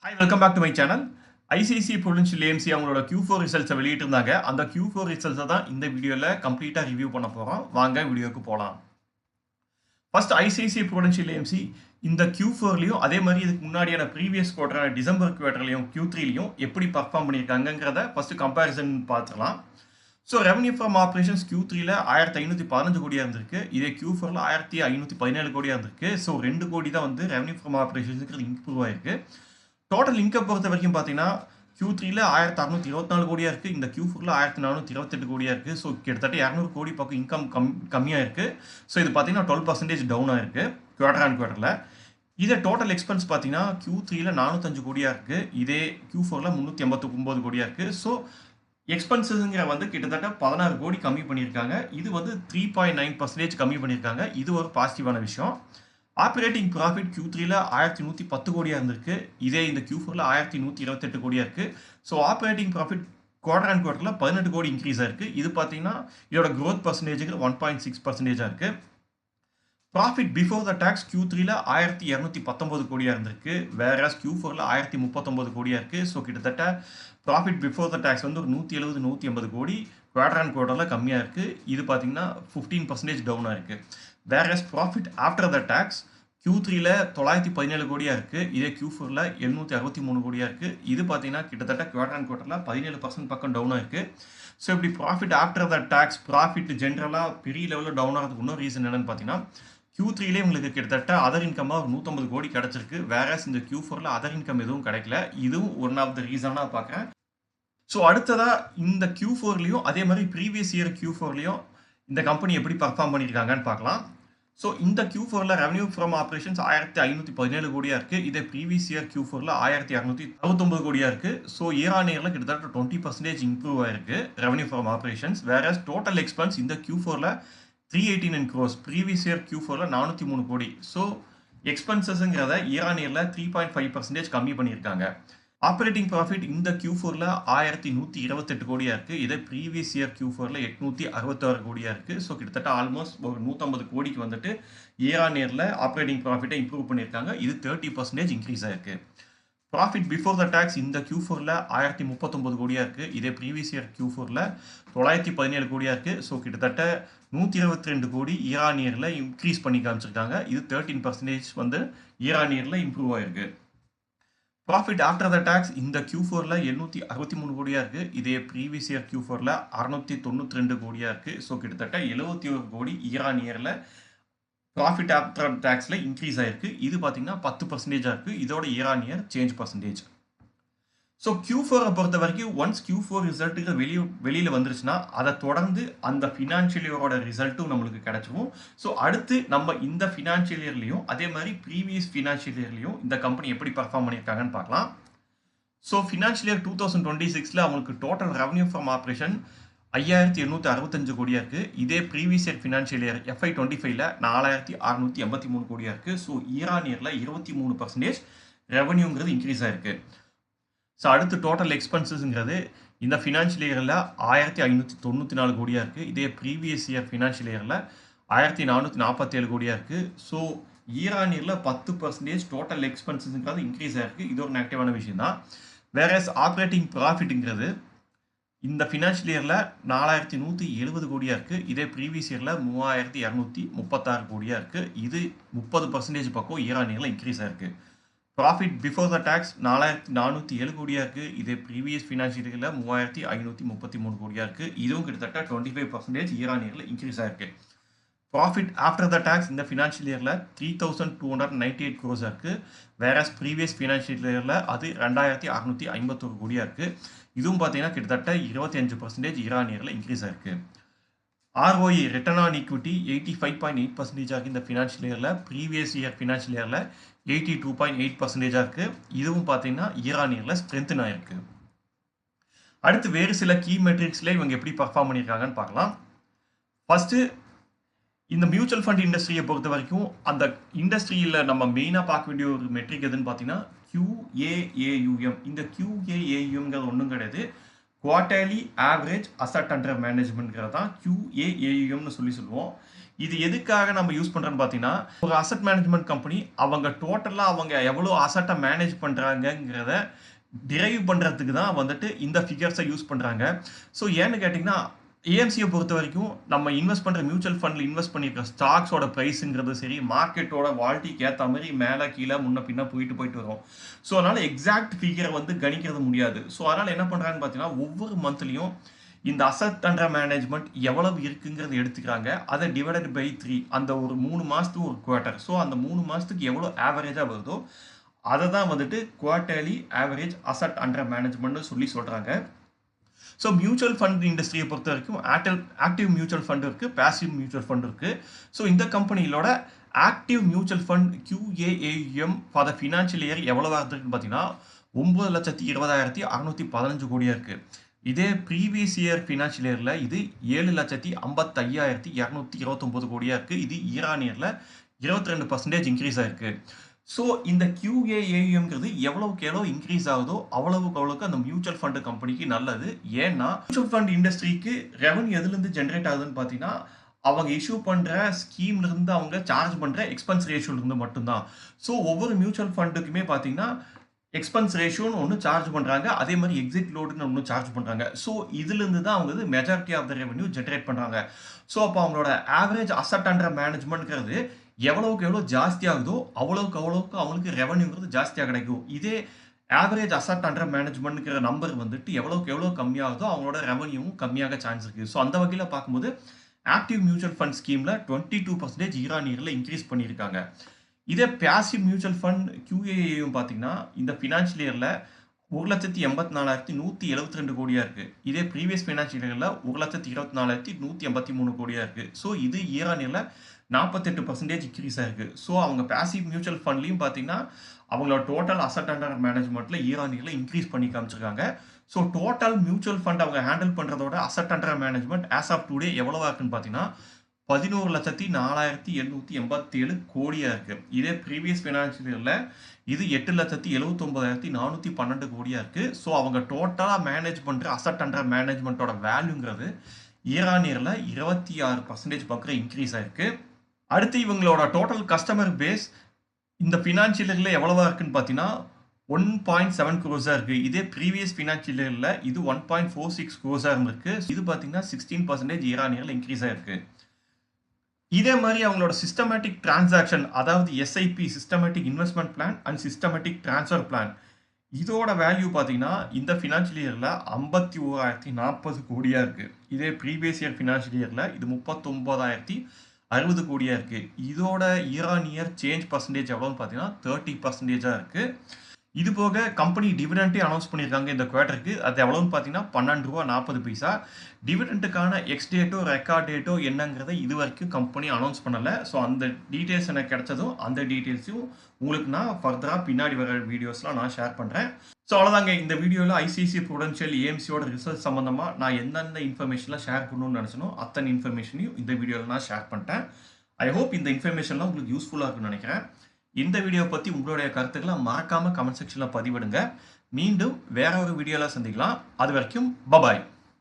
Hi, welcome back to my channel. ICICI Prudential AMC அவங்களோட Q4 ரிசல்ட்ஸை வெளியிட்டிருந்தாங்க. அந்த Q4 ரிசல்ட்ஸை தான் இந்த வீடியோவில் கம்ப்ளீட்டாக ரிவ்யூ பண்ண போகிறோம். வாங்க வீடியோக்கு போகலாம். ஃபர்ஸ்ட் ICICI Prudential AMC இந்த Q4லையும் அதே மாதிரி இதுக்கு முன்னாடியான ப்ரீவியஸ் குவார்டரான டிசம்பர் குவார்டர்லையும் Q3லையும் எப்படி பர்ஃபார்ம் பண்ணியிருக்காங்கிறத ஃபர்ஸ்ட் கம்பேரிசன் பார்த்துக்கலாம். ஸோ ரெவன்யூ ஃப்ரம் ஆப்ரேஷன்ஸ் Q3ல 1515 கோடியாக இருந்திருக்கு. இதே Q4ல 1517 கோடியாக இருந்திருக்கு. ஸோ 2 கோடி தான் வந்து ரெவன்யூ ஃப்ரம் ஆப்ரேஷன்ஸுக்கு இம்ப்ரூவ் ஆயிருக்கு. டோட்டல் இன்கம் பொறுத்த வரைக்கும் பார்த்தீங்கன்னா Q3ல 1624 கோடியாக இருக்குது. இந்த Q4ல 1428 கோடியாக இருக்குது. ஸோ கிட்டத்தட்ட 200 கோடி பக்கம் இன்கம் கம்மியாக இருக்குது. ஸோ இது பார்த்தீங்கன்னா 12% டவுனாக இருக்குது குவார்டர் ஆன் குவார்டரில். இதே டோட்டல் எக்ஸ்பென்ஸ் பார்த்தீங்கன்னா Q3ல 405 கோடியாக இருக்குது. இதே Q4ல 389 கோடியாக இருக்குது. ஸோ எக்ஸ்பென்சஸ்ங்கிற வந்து கிட்டத்தட்ட 16 கோடி கம்மி பண்ணியிருக்காங்க. இது வந்து 3.9% கம்மி பண்ணியிருக்காங்க. இது ஒரு பாசிட்டிவான விஷயம். ஆப்ரேட்டிங் ப்ராஃபிட் Q3ல 1110 கோடியாக இருந்திருக்கு. இதே இந்த Q4ல 1128 கோடியாக இருக்குது. So operating profit quarter and குவார்டரில் 18 கோடி இன்க்ரீஸ் ஆயிருக்கு. இது பார்த்தீங்கன்னா இதோட க்ரோத் பர்சன்டேஜுக்கு 1.6% இருக்குது. ப்ராஃபிட் பிஃபோர் த டேக்ஸ் Q3ல 1219 கோடியாக இருந்திருக்கு. வேறஸ் Q4ல 1039 கோடியாக இருக்குது. ஸோ கிட்டத்தட்ட ப்ராஃபிட் பிஃபோர் த டேக்ஸ் வந்து ஒரு 170 180 கோடி குவார்டர் அண்ட் குவார்டரில் கம்மியாக இருக்குது. இது பார்த்தீங்கன்னா 15% டவுனாக இருக்குது. Whereas profit after the tax Q3ல 917 கோடியாக இருக்குது. இதே Q4ல 763 கோடியாக இருக்குது. இது பார்த்தீங்கன்னா கிட்டத்தட்ட குவார்டர் அண்ட் குவார்டரில் 17% பக்கம் டவுனாக இருக்குது. ஸோ இப்படி profit after the tax profit ஜென்ரலாக பெரிய லெவலில் டவுன் ஆகிறதுக்கு இன்னொரு ரீசன் என்னென்னு பார்த்தீங்கன்னா Q3லே உங்களுக்கு கிட்டத்தட்ட அதர் இன்கமாக ஒரு 150 கோடி கிடச்சிருக்கு. வேறஸ் இந்த Q4ல அதர் இன்கம் எதுவும் கிடைக்கல. இதுவும் ஒன் ஆஃப் த ரீசனாக பார்க்குறேன். ஸோ அடுத்ததாக இந்த Q4லையும் அதே மாதிரி ப்ரீவியஸ் இயர் Q4லையும் இந்த கம்பெனி எப்படி பர்ஃபார்ம் பண்ணியிருக்காங்கன்னு பார்க்கலாம். ஸோ இந்த Q4ல ரெவன்யூ ஃப்ரம் ஆப்ரேஷன்ஸ் 1517 கோடியாக இருக்குது. இதே ப்ரீவியஸ் இயர் Q4ல 1269 கோடியாக இருக்குது. ஸோ இயர் ஆன் இயரில் கிட்டத்தட்ட 20% இம்ப்ரூவ் ஆயிருக்கு ரெவன்யூ ஃப்ரம் ஆப்ரேஷன்ஸ். வேற டோட்டல் எக்ஸ்பென்ஸ் இந்த Q4ல 389 crores, ப்ரீவியஸ் இயர் Q4ல 403 கோடி. ஸோ எக்ஸ்பென்சஸ்ங்கிறத இயர் ஆன் இயரில் 3.5% கம்மி பண்ணியிருக்காங்க. ஆப்ரேட்டிங் ப்ராஃபிட் இந்த Q4ல 1128 கோடியாக இருக்குது. இதே ப்ரீவியஸ் இயர் Q4ல 866 கோடியாக இருக்குது. ஸோ கிட்டத்தட்ட ஆல்மோஸ்ட் ஒரு 150 கோடிக்கு வந்துட்டு இயர் ஆன் இயரில் ஆப்ரேட்டிங் ப்ராஃபிட்டை இம்ப்ரூவ் பண்ணியிருக்காங்க. இது 30% இன்க்ரீஸ் ஆயிருக்கு. ப்ராஃபிட் பிஃபோர் த டேக்ஸ் இந்த Q4ல 1039 கோடியாக இருக்குது. இதே ப்ரீவியஸ் இயர் Q4ல 917 கோடியாக இருக்குது. ஸோ கிட்டத்தட்ட 122 கோடி இயர் ஆன் இயரில் இன்க்ரீஸ் பண்ணி காமிச்சிருக்காங்க. இது 13% வந்து இயர் ஆன் இயரில் இம்ப்ரூவ் ஆயிருக்கு. ப்ராஃபிட் ஆஃப்டர் த டேக்ஸ் இந்த Q4ல 763 கோடியாக இருக்குது. இதே ப்ரீவியஸ் இயர் Q4ல 692 கோடியாக இருக்குது. ஸோ கிட்டத்தட்ட 71 கோடி இயர் ஆன் இயரில் ப்ராஃபிட் ஆஃப்டர் டேக்ஸில் இன்க்ரீஸ் ஆயிருக்கு. இது பார்த்தீங்கன்னா 10% இருக்குது. இதோட year on year change percentage. So Q4 பொறுத்த வரைக்கும் ஒன்ஸ் Q4 ரிசல்ட்டுக்கு வெளியில் வந்துருச்சுன்னா அதை தொடர்ந்து அந்த ஃபினான்ஷியல் இயரோட ரிசல்ட்டும் நம்மளுக்கு கிடைச்சிரும். ஸோ அடுத்து நம்ம இந்த ஃபினான்ஷியல் இயர்லையும் அதே மாதிரி ப்ரீவியஸ் ஃபினான்ஷியல் இயர்லையும் இந்த கம்பெனி எப்படி பர்ஃபார்ம் பண்ணியிருக்காங்கன்னு பார்க்கலாம். ஸோ ஃபினான்ஷியல் இயர் 2026ல் அவங்களுக்கு டோட்டல் ரெவன்யூ ஃப்ரம் ஆப்ரேஷன் 5865 கோடியாக இருக்குது. இதே ப்ரீவியஸ் இயர் ஃபினான்ஷியல் இயர் FY25ல 4683 கோடியாக இருக்குது. ஸோ இயர் ஆன் இயரில் 23% ரெவன்யூங்கிறது இன்க்ரீஸ் ஆயிருக்கு. ஸோ அடுத்து டோட்டல் எக்ஸ்பென்சஸ்ங்கிறது இந்த ஃபினான்ஷியல் இயரில் 1594 கோடியாக இருக்குது. இதே ப்ரீவியஸ் இயர் ஃபினான்ஷியல் இயரில் 1447 கோடியாக இருக்குது. ஸோ இயர் ஆன் இயரில் 10% டோட்டல் எக்ஸ்பென்சஸ்ங்கிறது இன்க்ரீஸ் ஆயிருக்கு. இது ஒரு நெகட்டிவான விஷயம் தான். வேறஸ் ஆப்ரேட்டிங் ப்ராஃபிட்டுங்கிறது இந்த ஃபினான்ஷியல் இயரில் 4170 கோடியாக இருக்குது. இதே ப்ரீவியஸ் இயரில் 3236 கோடியாக இருக்குது. இது 30% பக்கம் இயர் ஆன் இயரில் இன்க்ரீஸ் ஆயிருக்கு. ப்ராஃபிட் பிஃபோர் த டேக்ஸ் 4407 கோடியாக இருக்குது. இதே ப்ரீவியஸ் ஃபினான்ஷியல் இயரில் 3533 கோடியாக இருக்குது. இதுவும் கிட்டத்தட்ட 25% இயர் ஆன் இயரில் இன்க்ரீஸ் ஆயிருக்கு. ப்ராஃபிட் ஆஃப்டர் த டேக்ஸ் இந்த ஃபினான்ஷியல் இயரில் 3298 crores இருக்குது. வேறஸ் ப்ரீவியஸ் ஃபினான்ஷியல் இயரில் அது 2651 கோடியாக இருக்குது. இதுவும் பார்த்தீங்கன்னா கிட்டத்தட்ட 25% இயர் ஆன் இயரில் இன்க்ரீஸ் ஆயிருக்கு. ROE ரிட்டர்ன் ஆன் ஈக்விட்டி 85.8% இந்த ஃபினான்ஷியல் இயரில் ப்ரீவியஸ் இயர் ஃபினான்ஷியல் இயரில் 82.8% இருக்குது. இதுவும் பார்த்தீங்கன்னா இயர் ஆன் இயரில் ஸ்ட்ரென்தன் ஆயிருக்கு. அடுத்து வேறு சில கீ மெட்ரிக்ஸில் இவங்க எப்படி பர்ஃபார்ம் பண்ணியிருக்காங்கன்னு பார்க்கலாம். ஃபர்ஸ்ட்டு இந்த மியூச்சுவல் ஃபண்ட் இண்டஸ்ட்ரியை பொறுத்த வரைக்கும் அந்த இண்டஸ்ட்ரியில் நம்ம மெயினாக பார்க்க வேண்டிய ஒரு மெட்ரிக் எதுன்னு பார்த்தீங்கன்னா QAAUM. இந்த QAAUMங்கிறது ஒன்றும் கிடையாது, குவார்டர்லி ஆவரேஜ் அசட் அண்டர் மேனேஜ்மெண்ட்ங்கிறது தான் QAAUMனு சொல்லுவோம். இது எதுக்காக நம்ம யூஸ் பண்றோம்னு பார்த்தீங்கன்னா, ஒரு அசெட் மேனேஜ்மென்ட் கம்பெனி அவங்க டோட்டலா அவங்க எவ்வளோ அசெட்ட மேனேஜ் பண்றாங்கங்கிறத டிரைவ் பண்றதுக்கு தான் வந்துட்டு இந்த ஃபிகர்ஸ யூஸ் பண்றாங்க. ஸோ ஏன்னு கேட்டீங்கன்னா, ஏஎம்சிய பொறுத்தவரைக்கும் நம்ம இன்வெஸ்ட் பண்ற மியூச்சுவல் ஃபண்ட்ல இன்வெஸ்ட் பண்ணியிருக்க ஸ்டாக்ஸோட பிரைஸ்ங்கிறது சரி, மார்க்கெட்டோட வால்டிக்கு ஏத்த மாரி மேல, கீழ, முன்ன, பின்ன போயிட்டு வரும். ஸோ அதனால எக்ஸாக்ட் ஃபிகர வந்து கணிக்கிறது முடியாது. ஸோ அதனால என்ன பண்றாங்கன்னு பார்த்தீங்கன்னா, ஒவ்வொரு மந்த்லயும் இந்த அசெட் அண்டர் மேனேஜ்மென்ட் எவ்வளவு இருக்குங்கிறத எடுத்துக்கிறாங்க. அத டிவைடட் பை 3 அந்த ஒரு 3 மாசத்துக்கு ஒரு குவார்ட்டர். ஸோ அந்த 3 மாசத்துக்கு எவ்வளோ ஆவரேஜா வருதோ, அத தான் வந்துட்டு குவார்ட்டர்லி ஆவரேஜ் அசெட் அண்டர் மேனேஜ்மென்ட்னு சொல்றாங்க. ஸோ மியூச்சுவல் ஃபண்ட் இண்டஸ்ட்ரியை பொறுத்த வரைக்கும் ஆக்டிவ் மியூச்சுவல் ஃபண்ட் இருக்கு, பாசிவ் மியூச்சுவல் ஃபண்ட் இருக்கு. ஸோ இந்த கம்பெனிகளோட active mutual fund QAAUM for the financial year எவ்வளவா இருக்குன்னு பார்த்தீங்கன்னா 9,20,615 கோடியா இருக்கு. இதே ப்ரீவியஸ் இயர் ஃபினான்ஷியல் இயர்ல இது 7,55,229 கோடியா இருக்கு. இது இயர் ஆன் இயர்ல 22% இன்க்ரீஸ் ஆயிருக்கு. ஸோ இந்த QAAUMங்கிறது எவ்வளவுக்கு எவ்வளோ இன்க்ரீஸ் ஆகுதோ அவ்வளவுக்கு அந்த மியூச்சுவல் ஃபண்ட் கம்பெனிக்கு நல்லது. ஏன்னா மியூச்சுவல் ஃபண்ட் இண்டஸ்ட்ரிக்கு ரெவன்யூ எதுலேருந்து ஜென்ரேட் ஆகுதுன்னு பார்த்தீங்கன்னா, அவங்க இஷ்யூ பண்ற ஸ்கீம்ல இருந்து அவங்க சார்ஜ் பண்ற எக்ஸ்பென்ஸ் ரேஷியோல இருந்து மட்டும்தான். ஸோ ஒவ்வொரு மியூச்சுவல் ஃபண்டுக்குமே பார்த்தீங்கன்னா எக்ஸ்பென்ஸ் ரேஷியோன்னு ஒன்று சார்ஜ் பண்றாங்க. அதே மாதிரி எக்ஸிட் லோடுன்னு ஒன்று சார்ஜ் பண்றாங்க. ஸோ இதுலேருந்து தான் அவங்க majority of the revenue generate பண்றாங்க. ஸோ அப்போ அவங்களோட ஆவரேஜ் அசெட் அண்டர் மேனேஜ்மெண்ட்ங்கிறது எவ்வளவுக்கு எவ்வளோ ஜாஸ்தி ஆகுதோ அவ்வளவுக்கு அவங்களுக்கு ரெவன்யூங்கிறது ஜாஸ்தியாக கிடைக்கும். இதே ஆவரேஜ் அசெட் அண்டர் மேனேஜ்மெண்ட்ங்கிற நம்பர் வந்துட்டு எவ்வளவுக்கு எவ்வளோ கம்மியாகுதோ அவங்களோட ரெவன்யூவும் கம்மியாக சான்ஸ் இருக்கு. ஸோ அந்த வகையில் பார்க்கும்போது ஆக்டிவ் மியூச்சுவல் ஃபண்ட் ஸ்கீம்ல 22% இயர் ஆன் இயர்ல இன்க்ரீஸ் பண்ணியிருக்காங்க. இதே பாசிவ் மியூச்சுவல் ஃபண்ட் QAAUM பார்த்தீங்கன்னா இந்த ஃபினான்ஷியல் இயர்ல 1,84,172 கோடியா இருக்கு. இதே ப்ரீவியஸ் ஃபினான்ஷியல் இயர்ல 1,24,183 கோடியா இருக்கு. ஸோ இது இயர் ஆன் இயர்ல 48% இன்க்ரீஸ் ஆயிருக்கு. ஸோ அவங்க பாசிவ் மியூச்சுவல் ஃபண்ட்லையும் பார்த்தீங்கன்னா அவங்களோட டோட்டல் அசெட் அண்டர் மேனேஜ்மெண்ட்ல இயர் ஆன் இயர்ல இன்க்ரீஸ் பண்ணி காமிச்சிருக்காங்க. ஸோ டோட்டல் மியூச்சுவல் ஃபண்ட் அவங்க ஹேண்டில் பண்றதோட asset under management as of today எவ்வளவா இருக்குன்னு பார்த்தீங்கன்னா 11,04,887 கோடியா இருக்கு. இதே ப்ரீவியஸ் ஃபினான்ஷியல் இயர்ல இது 8,79,412 கோடியா இருக்கு. ஸோ அவங்க டோட்டலா மேனேஜ் பண்ற அசெட் அண்டர் மேனேஜ்மெண்ட்டோட வேல்யூங்கிறது இயர் ஆன் இயர்ல 26% பக்கம் இன்க்ரீஸ் ஆயிருக்கு. அடுத்து இவங்களோட டோட்டல் கஸ்டமர் பேஸ் இந்த ஃபினான்ஷியல் இயர்ல எவ்வளவா இருக்குன்னு பார்த்தீங்கன்னா 1.7 crores இருக்கு. இதே ப்ரீவியஸ் ஃபினான்ஷியல் இயர்ல இது 1.46 crores இருக்கு. இது பார்த்தீங்கன்னா 16% இயர் ஆன் இயர்ல இன்க்ரீஸ் ஆயிருக்கு. இதே மாதிரி அவங்களோட சிஸ்டமேட்டிக் டிரான்சாக்ஷன் அதாவது SIP systematic investment plan and systematic transfer plan இதோட வேல்யூ பார்த்தீங்கன்னா இந்த ஃபினான்ஷியல் இயர்ல 51,040 கோடியா இருக்கு. இதே ப்ரீவியஸ் இயர் ஃபினான்ஷியல் இயர்ல இது 39,060 கோடியா இருக்கு. இதோட year on year change percentage எவ்வளோன்னு பார்த்தீங்கன்னா 30% இருக்கு. இது போக கம்பெனி டிவிடெண்டே அனௌன்ஸ் பண்ணியிருக்காங்க இந்த குவார்ட்டருக்கு. அது எவ்வளோன்னு பார்த்தீங்கன்னா ₹12.40. டிவிடெண்டுக்கான எக்ஸ் டேட்டோ ரெக்கார்ட் டேட்டோ என்னங்கிறத இது வரைக்கும் கம்பெனி அனௌன்ஸ் பண்ணலை. ஸோ அந்த டீட்டெயில்ஸ் எனக்கு கிடைச்சதும் அந்த டீட்டெயில்ஸையும் உங்களுக்கு நான் ஃபர்தராக பின்னாடி வர வீடியோஸ்லாம் நான் ஷேர் பண்ணுறேன். ஸோ அவ்வளோதாங்க இந்த வீடியோவில் ஐசிஐசிஐ ப்ரூடென்ஷியல் ஏஎம்சியோட ரிசல்ட் சம்மந்தமாக நான் எந்தெந்த இன்ஃபர்மேஷன்லாம் ஷேர் பண்ணணும்னு நினச்சனோ அத்தனை இன்ஃபர்மேஷனையும் இந்த வீடியோவில் நான் ஷேர் பண்ணிட்டேன். ஐ ஹோப் இந்த இன்ஃபர்மேஷன்லாம் உங்களுக்கு யூஸ்ஃபுல்லாக இருக்குன்னு நினைக்கிறேன். இந்த வீடியோ பற்றி உங்களுடைய கருத்துக்களை மறக்காமல் கமெண்ட் செக்ஷனில் பதிவிடுங்க. மீண்டும் வேற ஒரு வீடியோவில் சந்திக்கலாம். அது வரைக்கும் பபாய்.